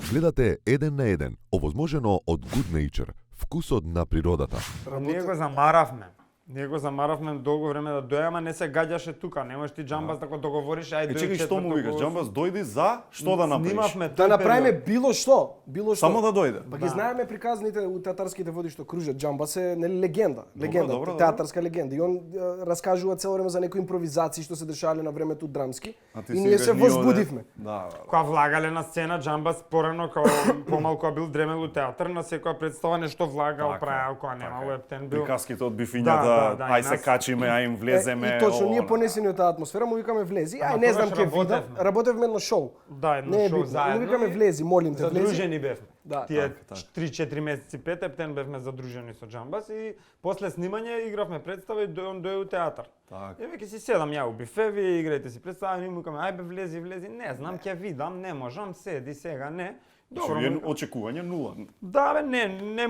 Гледате еден на еден, овозможено од Good Nature, вкусот на природата. Ние го замаравме долго време да дојде, ама не се гаѓаше тука. Не можеш ти Џамбас да го договориш, ајде Чекај, што му викаш? Џамбас дојди за што да направиш? Снимавме Да направиме било што. Само да дојде. Па ги знаеме приказните у театарските води што кружат. Џамбас е нели легенда, добро. театарска легенда. И он раскажува цело време за некои импровизации што се дешале на времето драмски. А ти И си ние викаш, се ние оде- возбудивме. Да. Кога влагале на сцена Џамбас порано кога помалку бил дремел у театар, на секоја представа нешто влагал, Така, правел, кога нема вебтен бил. Приказките од Да, бифињата, да, ај и се нас- качиме, ај им влеземе. И точно, ние ово, понесени од таа атмосфера му викаме влези. Ама Ај не знам тогаш ќе видам. работевме. Работевме едно шоу. Да, едно Не е шоу битно. заедно. Му викаме и влези, молим те, влези. Задружени бевме. Да. Тие така. 3-4 месеци, 5 ептен бевме задружени со Џамбас и после снимање игравме представа и он дојде у театар. Така. И веќе си седам ја у бифе, вие играјте си представа, и му викаме ајбе влези, не знам, ќе видам, не можам, седи сега, не. Добро, Добро, му- очекување нула. да бе, не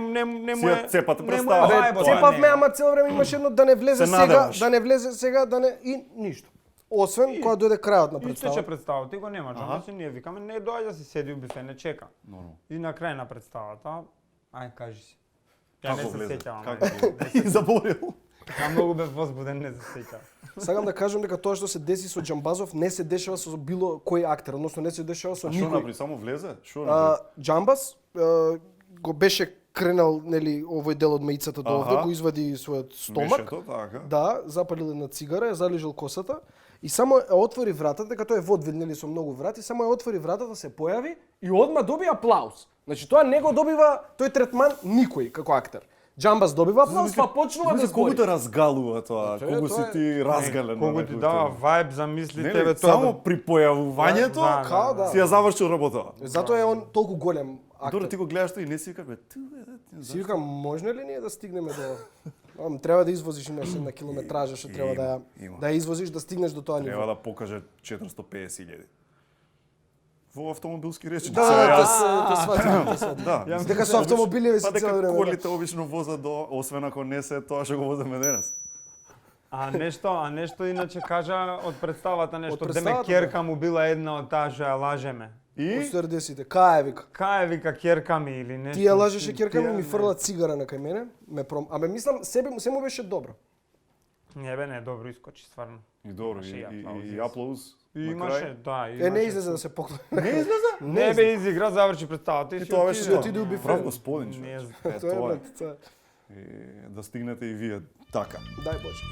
му Си ја е. цепате не му е представа. вајбот, Тоа Цепавме, не. ама цело време имаше едно да не влезе Се сега, надеваш. да не влезе сега, да не и ништо. Освен кога дојде крајот на Истече представата. представата и го нема Џамбас и ние викаме не доаѓа си седи у бифе, не чека. Нормално. И на крај на представата, ај кажи си. Ја Како не се влезе? сеќавам. Како ајде. влезе? И заборил. Ја многу бев возбуден, не се сеќавам. Сакам да кажам дека тоа што се деси со Џамбазов не се дешава со било кој актер, односно не се дешава со А што никој. направи? Само влезе? Што направи? Џамбас го беше кренал нели овој дел од маицата до овде, Аха. го извади својот стомак. Мешето, така. Да, запалил една цигара, ја залижал косата и само ја отвори вратата, дека тоа е водвил нели со многу врати, само ја отвори вратата, се појави и одма доби аплауз. Значи тоа не го добива тој третман никој како актер. Џамбас добива аплауз, па почнува да Знаеш колку збори. те разгалува тоа, Тоа е- колку си тоа е- ти разгален. Колку на ти некој дава тема. вајб за мислите Нели, бе тоа. само при појавувањето, Да, Као да. си ја завршил работава. Затоа е он толку голем Добро, актер. ти го гледаш тоа и не си вика, бе, Си викам, може ли ние да стигнеме до... Треба да извозиш имаш една километража што треба Има. да ја извозиш да стигнеш до тоа Треба ниво. да покаже 450.000. Во автомобилски речи. Да, тоа сватим. Да. Дека со автомобили Па си дека цело време. колите обично возат до, освен ако не се тоа што го возиме денес. А нешто иначе кажа од представата нешто. Од Деме представата, керка му била една од таа што ја лажеме. И Стюардесите, кај е вика. Кај вика керка ми или нешто. Ти ја лажеше керка ми, Тие ми не. фрла цигара на кај мене, Абе мислам се му беше добро. Не бе, не, добро искочи стварно. и добро, Имаше и аплаузи. и аплауз. И на имаше, крај. да, Е, не излезе да се поклони. Не излезе? Не бе, изигра, заврши представата и И си тоа беше отиде. тоа. отиде у бифе. Прав господин, Не човече. знам. Е, Тоа е, тоа е. брат, тоа е. Да стигнете и вие така. Дај Боже.